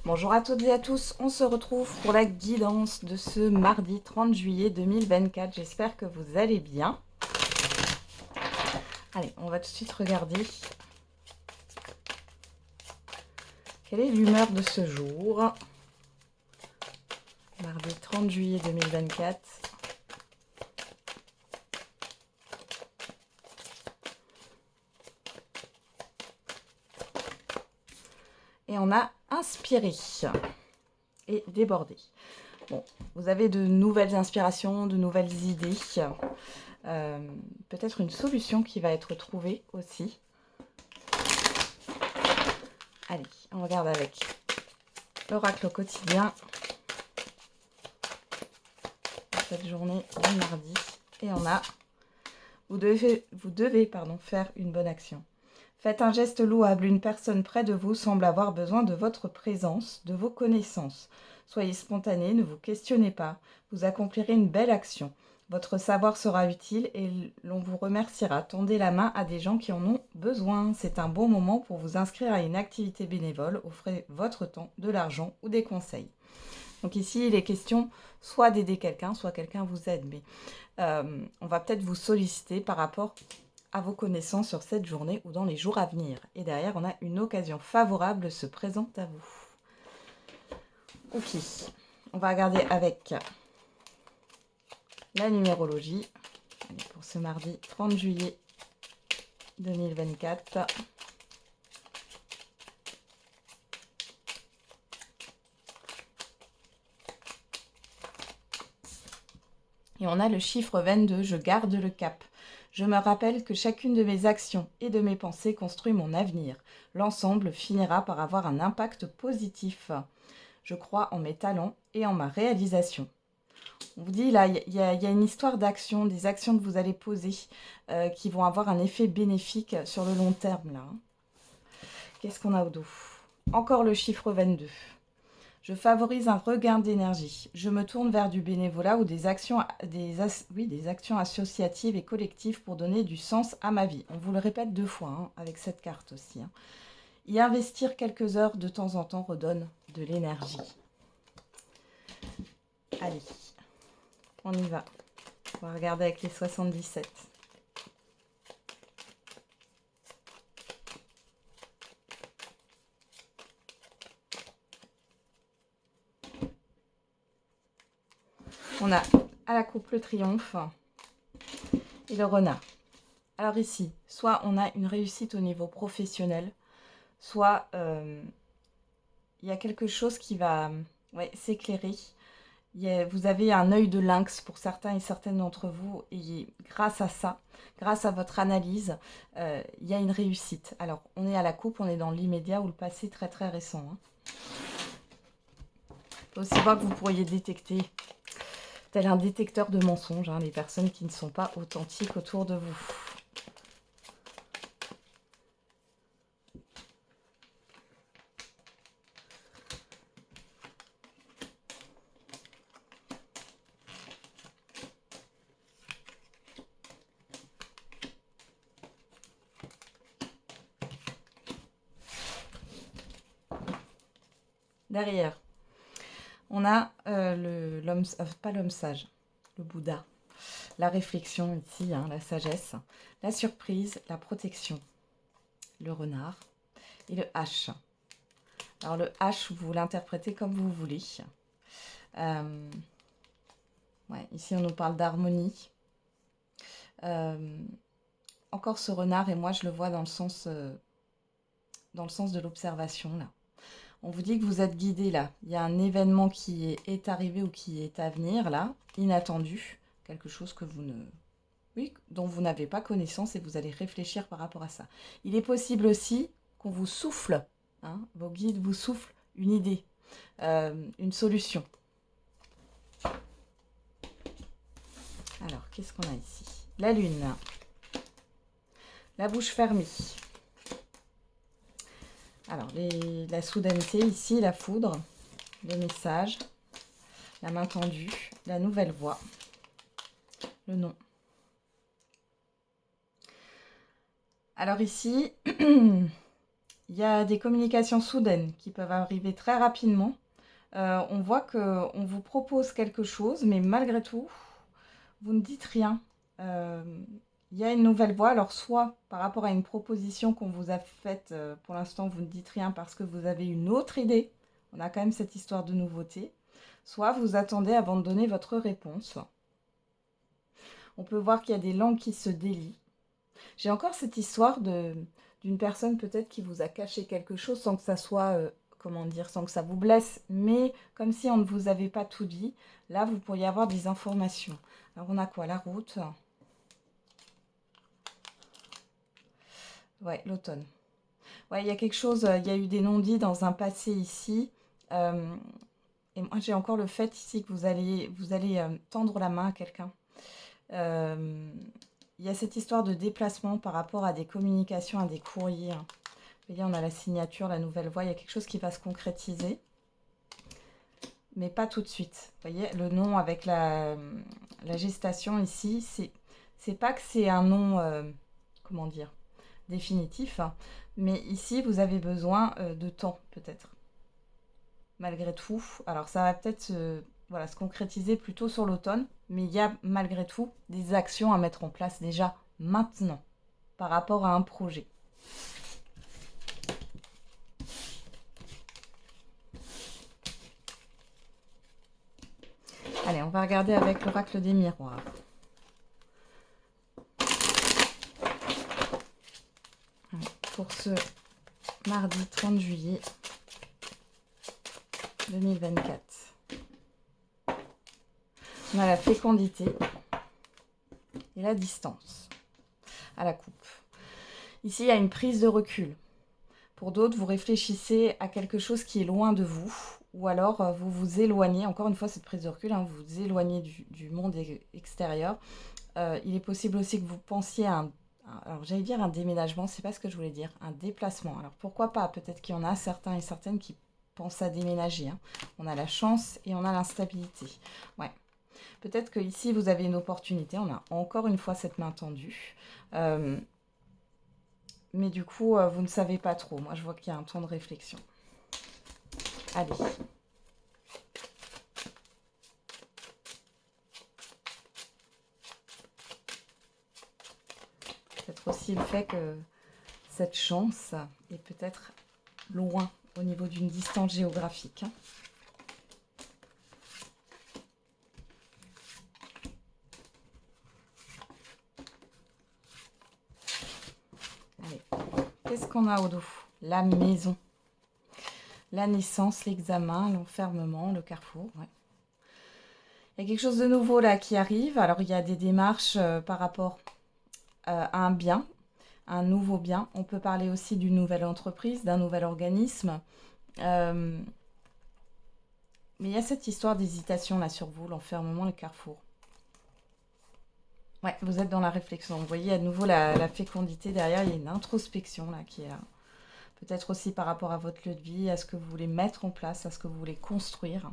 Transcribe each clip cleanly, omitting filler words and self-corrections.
Bonjour à toutes et à tous, on se retrouve pour la guidance de ce mardi 30 juillet 2024. J'espère que vous allez bien. Allez, on va tout de suite regarder quelle est l'humeur de ce jour. Mardi 30 juillet 2024. Et on a inspiré et débordé. Bon, vous avez de nouvelles inspirations, de nouvelles idées. Peut-être une solution qui va être trouvée aussi. Allez, on regarde avec l'oracle au quotidien. Cette journée du mardi. Et on a, vous devez faire une bonne action. Faites un geste louable. Une personne près de vous semble avoir besoin de votre présence, de vos connaissances. Soyez spontané, ne vous questionnez pas. Vous accomplirez une belle action. Votre savoir sera utile et l'on vous remerciera. Tendez la main à des gens qui en ont besoin. C'est un bon moment pour vous inscrire à une activité bénévole. Offrez votre temps, de l'argent ou des conseils. Donc ici, il est question soit d'aider quelqu'un, soit quelqu'un vous aide. Mais on va peut-être vous solliciter par rapport à vos connaissances sur cette journée ou dans les jours à venir. Et derrière, on a une occasion favorable se présente à vous. Ok, on va regarder avec la numérologie. Allez, pour ce mardi 30 juillet 2024. Et on a le chiffre 22, je garde le cap. Je me rappelle que chacune de mes actions et de mes pensées construit mon avenir. L'ensemble finira par avoir un impact positif. Je crois en mes talents et en ma réalisation. On vous dit là, il y a une histoire d'action, des actions que vous allez poser qui vont avoir un effet bénéfique sur le long terme là. Qu'est-ce qu'on a au dos? Encore le chiffre 22. Je favorise un regain d'énergie. Je me tourne vers du bénévolat ou des actions associatives et collectives pour donner du sens à ma vie. On vous le répète 2 fois avec cette carte aussi. Y investir quelques heures de temps en temps redonne de l'énergie. Allez, on y va. On va regarder avec les 77. On a à la coupe le triomphe et le renard. Alors ici, soit on a une réussite au niveau professionnel, soit il y a quelque chose qui va s'éclairer. Vous avez un œil de lynx pour certains et certaines d'entre vous, et grâce à ça, grâce à votre analyse, il y a une réussite. Alors, on est à la coupe, on est dans l'immédiat ou le passé très très récent. Il faut aussi voir que vous pourriez détecter, tel un détecteur de mensonges, les personnes qui ne sont pas authentiques autour de vous. Derrière, on a l'homme, pas l'homme sage, le Bouddha. La réflexion ici, la sagesse, la surprise, la protection, le renard et le H. Alors le H, vous l'interprétez comme vous voulez. Ici, on nous parle d'harmonie. Encore ce renard, et moi je le vois dans le sens de l'observation là. On vous dit que vous êtes guidé là. Il y a un événement qui est arrivé ou qui est à venir là, inattendu, quelque chose que dont vous n'avez pas connaissance et vous allez réfléchir par rapport à ça. Il est possible aussi qu'on vous souffle, vos guides vous soufflent une idée, une solution. Alors, qu'est-ce qu'on a ici? La lune, la bouche fermée. Alors, la soudaineté ici, la foudre, les messages, la main tendue, la nouvelle voix, le nom. Alors ici, Il y a des communications soudaines qui peuvent arriver très rapidement. On voit qu'on vous propose quelque chose, mais malgré tout, vous ne dites rien. Il y a une nouvelle voie, alors soit par rapport à une proposition qu'on vous a faite, pour l'instant vous ne dites rien parce que vous avez une autre idée, on a quand même cette histoire de nouveauté, soit vous attendez avant de donner votre réponse. On peut voir qu'il y a des langues qui se délient. J'ai encore cette histoire d'une personne peut-être qui vous a caché quelque chose sans que ça soit, comment dire, sans que ça vous blesse, mais comme si on ne vous avait pas tout dit. Là, vous pourriez avoir des informations. Alors, on a quoi? La route. Ouais, l'automne. Ouais, il y a quelque chose, il y a eu des non-dits dans un passé ici. Et moi, j'ai encore le fait ici que vous allez tendre la main à quelqu'un. Il y a cette histoire de déplacement par rapport à des communications, à des courriers. Vous voyez, on a la signature, la nouvelle voie. Il y a quelque chose qui va se concrétiser, mais pas tout de suite. Vous voyez, le nom avec la gestation ici, c'est pas que c'est un nom, comment dire, définitif, hein, mais ici, vous avez besoin de temps, peut-être. Malgré tout, alors ça va peut-être voilà, se concrétiser plutôt sur l'automne, mais il y a malgré tout des actions à mettre en place déjà maintenant par rapport à un projet. Allez, on va regarder avec l'oracle des miroirs. Pour ce mardi 30 juillet 2024. On a la fécondité et la distance à la coupe. Ici, il y a une prise de recul. Pour d'autres, vous réfléchissez à quelque chose qui est loin de vous, ou alors vous vous éloignez, encore une fois cette prise de recul, hein, vous vous éloignez du monde extérieur. Il est possible aussi que vous pensiez à alors j'allais dire un déménagement, c'est pas ce que je voulais dire, un déplacement. Alors pourquoi pas, peut-être qu'il y en a certains et certaines qui pensent à déménager. Hein. On a la chance et on a l'instabilité. Ouais. Peut-être que ici vous avez une opportunité, on a encore une fois cette main tendue. Mais du coup, vous ne savez pas trop. Moi, je vois qu'il y a un temps de réflexion. Allez. Peut-être aussi le fait que cette chance est peut-être loin au niveau d'une distance géographique. Allez. Qu'est-ce qu'on a au dos? La maison. La naissance, l'examen, l'enfermement, le carrefour. Ouais. Il y a quelque chose de nouveau là qui arrive. Alors, il y a des démarches par rapport à un bien, un nouveau bien. On peut parler aussi d'une nouvelle entreprise, d'un nouvel organisme. Mais il y a cette histoire d'hésitation là sur vous, l'enfermement, le carrefour. Ouais, vous êtes dans la réflexion. Vous voyez à nouveau la fécondité derrière. Il y a une introspection là qui est là. Peut-être aussi par rapport à votre lieu de vie, à ce que vous voulez mettre en place, à ce que vous voulez construire.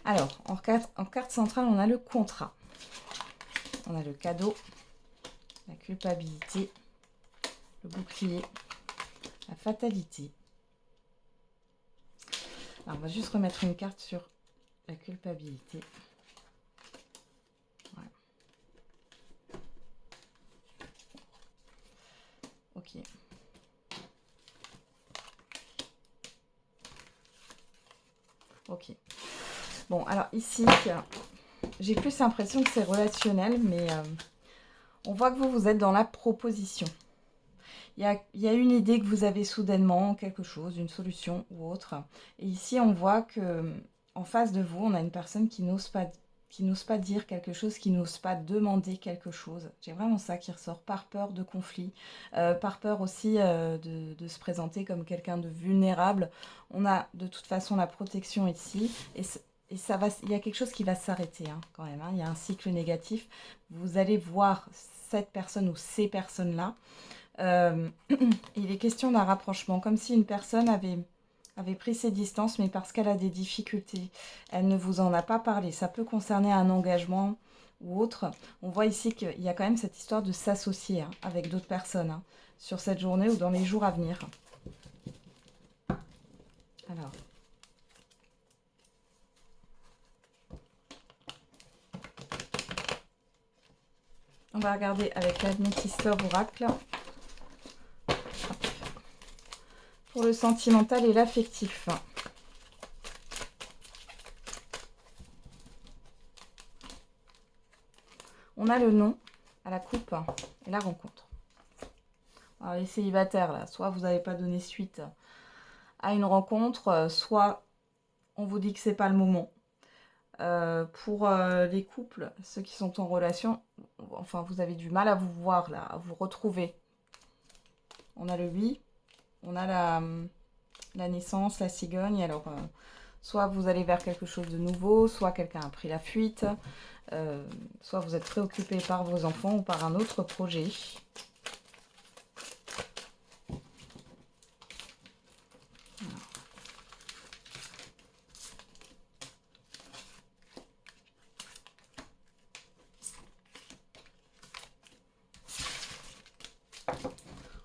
Alors, en carte centrale, on a le contrat. On a le cadeau, la culpabilité, le bouclier, la fatalité. Alors, on va juste remettre une carte sur la culpabilité. Ouais. Ok. Ok. Bon, alors ici, j'ai plus l'impression que c'est relationnel, mais on voit que vous êtes dans la proposition. Il y a une idée que vous avez soudainement, quelque chose, une solution ou autre. Et ici, on voit que en face de vous, on a une personne qui n'ose pas dire quelque chose, qui n'ose pas demander quelque chose. J'ai vraiment ça qui ressort, par peur de conflit, par peur aussi de se présenter comme quelqu'un de vulnérable. On a de toute façon la protection ici, et ça va, il y a quelque chose qui va s'arrêter hein, quand même. Hein. Il y a un cycle négatif. Vous allez voir cette personne ou ces personnes-là. Il est question d'un rapprochement, comme si une personne avait pris ses distances, mais parce qu'elle a des difficultés, elle ne vous en a pas parlé. Ça peut concerner un engagement ou autre. On voit ici qu'il y a quand même cette histoire de s'associer hein, avec d'autres personnes. Hein. sur cette journée ou dans les jours à venir. Alors. On va regarder avec l'Amethyst Love Oracle. Pour le sentimental et l'affectif. On a le nom à la coupe et la rencontre. Alors les célibataires, là, soit vous n'avez pas donné suite à une rencontre, soit on vous dit que c'est pas le moment. Pour les couples, ceux qui sont en relation, enfin vous avez du mal à vous voir là, à vous retrouver. On a le oui, on a la naissance, la cigogne. Alors soit vous allez vers quelque chose de nouveau, soit quelqu'un a pris la fuite, soit vous êtes préoccupé par vos enfants ou par un autre projet.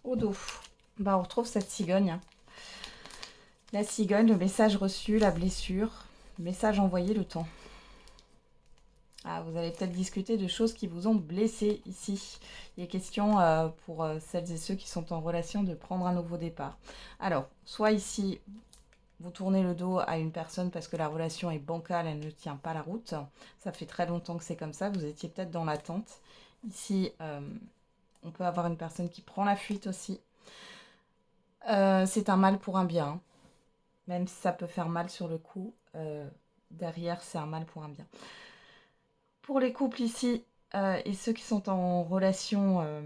Au dos, bah, on retrouve cette cigogne. La cigogne, le message reçu, la blessure, le message envoyé, le temps. Ah, vous allez peut-être discuter de choses qui vous ont blessé ici. Il est question pour celles et ceux qui sont en relation de prendre un nouveau départ. Alors, soit ici, vous tournez le dos à une personne parce que la relation est bancale, elle ne tient pas la route. Ça fait très longtemps que c'est comme ça, vous étiez peut-être dans l'attente. Ici, on peut avoir une personne qui prend la fuite aussi. C'est un mal pour un bien. Même si ça peut faire mal sur le coup, derrière, c'est un mal pour un bien. Pour les couples ici, et ceux qui sont en relation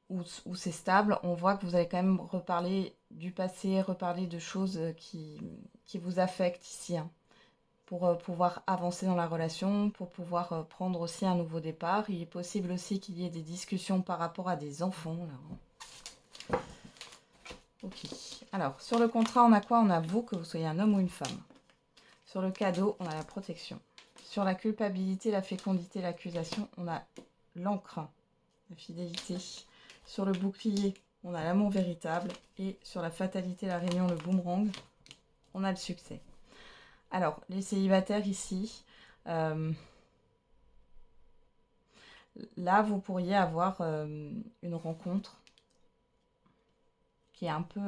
où c'est stable, on voit que vous allez quand même reparler du passé, reparler de choses qui vous affectent ici, hein, pour pouvoir avancer dans la relation, pour pouvoir prendre aussi un nouveau départ. Il est possible aussi qu'il y ait des discussions par rapport à des enfants, là, hein. Ok. Alors, sur le contrat, on a quoi? On a vous, que vous soyez un homme ou une femme. Sur le cadeau, on a la protection. Sur la culpabilité, la fécondité, l'accusation, on a l'encre, la fidélité. Sur le bouclier, on a l'amour véritable. Et sur la fatalité, la réunion, le boomerang, on a le succès. Alors, les célibataires ici, là, vous pourriez avoir une rencontre qui est un peu...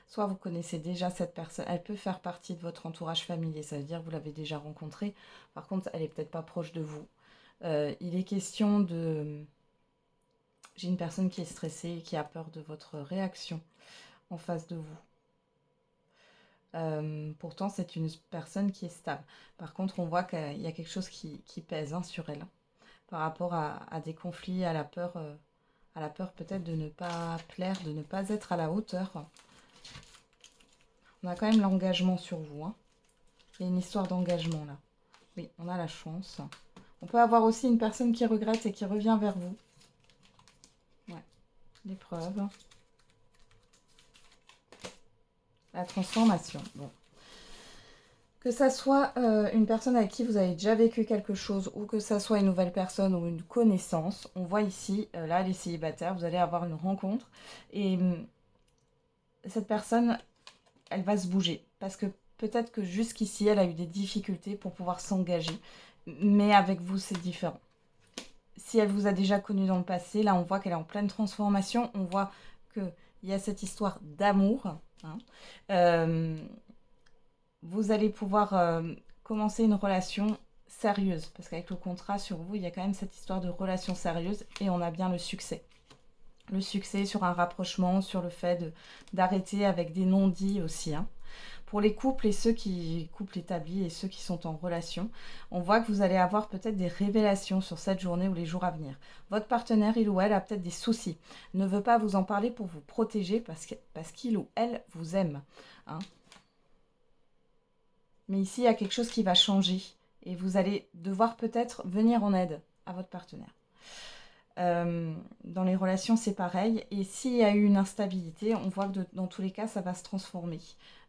soit vous connaissez déjà cette personne, elle peut faire partie de votre entourage familier, ça veut dire que vous l'avez déjà rencontrée. Par contre, elle n'est peut-être pas proche de vous. Il est question de... J'ai une personne qui est stressée, qui a peur de votre réaction en face de vous. Pourtant, c'est une personne qui est stable. Par contre, on voit qu'il y a quelque chose qui pèse, hein, sur elle, par rapport à des conflits, à la peur peut-être de ne pas plaire, de ne pas être à la hauteur. On a quand même l'engagement sur vous, hein. Il y a une histoire d'engagement là. Oui, on a la chance. On peut avoir aussi une personne qui regrette et qui revient vers vous. Ouais, l'épreuve. La transformation. Bon. Que ça soit une personne avec qui vous avez déjà vécu quelque chose ou que ça soit une nouvelle personne ou une connaissance, on voit ici, là, les célibataires, vous allez avoir une rencontre et cette personne, elle va se bouger parce que peut-être que jusqu'ici, elle a eu des difficultés pour pouvoir s'engager, mais avec vous, c'est différent. Si elle vous a déjà connu dans le passé, là, on voit qu'elle est en pleine transformation, on voit qu'il y a cette histoire d'amour, hein. Vous allez pouvoir commencer une relation sérieuse. Parce qu'avec le contrat sur vous, il y a quand même cette histoire de relation sérieuse et on a bien le succès. Le succès sur un rapprochement, sur le fait d'arrêter avec des non-dits aussi, hein. Pour les couples et couples établis et ceux qui sont en relation, on voit que vous allez avoir peut-être des révélations sur cette journée ou les jours à venir. Votre partenaire, il ou elle, a peut-être des soucis. Ne veut pas vous en parler pour vous protéger parce qu'il ou elle vous aime, hein. Mais ici, il y a quelque chose qui va changer. Et vous allez devoir peut-être venir en aide à votre partenaire. Dans les relations, c'est pareil. Et s'il y a eu une instabilité, on voit que dans tous les cas, ça va se transformer.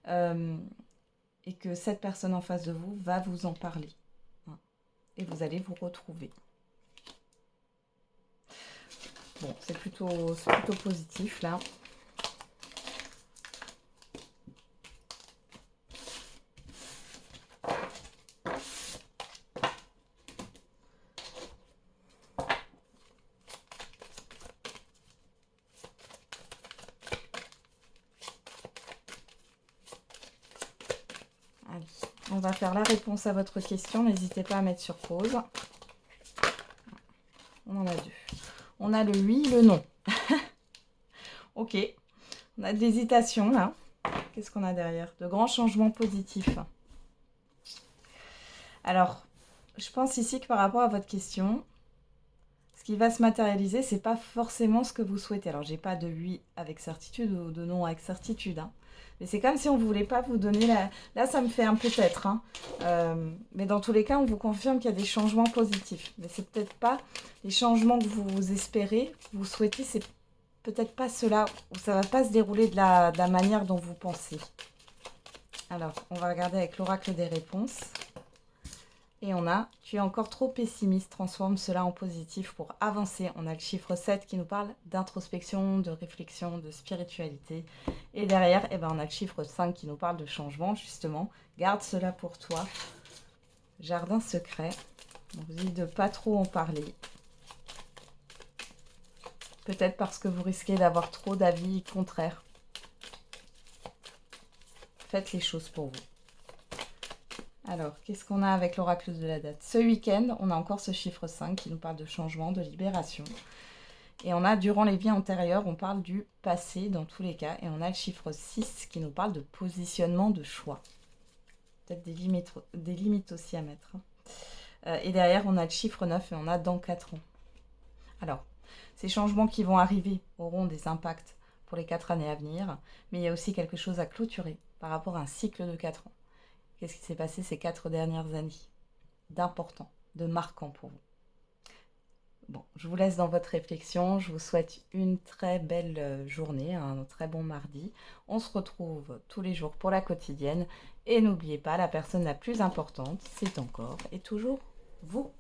Et que cette personne en face de vous va vous en parler. Et vous allez vous retrouver. Bon, c'est plutôt positif là. Allez, on va faire la réponse à votre question. N'hésitez pas à mettre sur pause. On en a deux. On a le oui, le non. Ok. On a de l'hésitation là. Qu'est-ce qu'on a derrière? De grands changements positifs. Alors, je pense ici que par rapport à votre question, ce qui va se matérialiser, c'est pas forcément ce que vous souhaitez. Alors, j'ai pas de oui avec certitude ou de non avec certitude. Hein. Mais c'est comme si on ne voulait pas vous donner la... Là, ça me fait un peut-être. Hein. Mais dans tous les cas, on vous confirme qu'il y a des changements positifs. Mais c'est peut-être pas les changements que vous espérez, que vous souhaitez. C'est peut-être pas cela, où ça ne va pas se dérouler de la manière dont vous pensez. Alors, on va regarder avec l'oracle des réponses. Et on a, tu es encore trop pessimiste, transforme cela en positif pour avancer. On a le chiffre 7 qui nous parle d'introspection, de réflexion, de spiritualité. Et derrière, eh ben, on a le chiffre 5 qui nous parle de changement, justement. Garde cela pour toi. Jardin secret. On vous dit de ne pas trop en parler. Peut-être parce que vous risquez d'avoir trop d'avis contraires. Faites les choses pour vous. Alors, qu'est-ce qu'on a avec l'oracle de la date? Ce week-end, on a encore ce chiffre 5 qui nous parle de changement, de libération. Et on a, durant les vies antérieures, on parle du passé dans tous les cas. Et on a le chiffre 6 qui nous parle de positionnement, de choix. Peut-être des limites aussi à mettre. Et derrière, on a le chiffre 9 et on a dans 4 ans. Alors, ces changements qui vont arriver auront des impacts pour les 4 années à venir. Mais il y a aussi quelque chose à clôturer par rapport à un cycle de 4 ans. Qu'est-ce qui s'est passé ces 4 dernières années d'important, de marquant pour vous? Bon, je vous laisse dans votre réflexion. Je vous souhaite une très belle journée, un très bon mardi. On se retrouve tous les jours pour la quotidienne. Et n'oubliez pas, la personne la plus importante, c'est encore et toujours vous.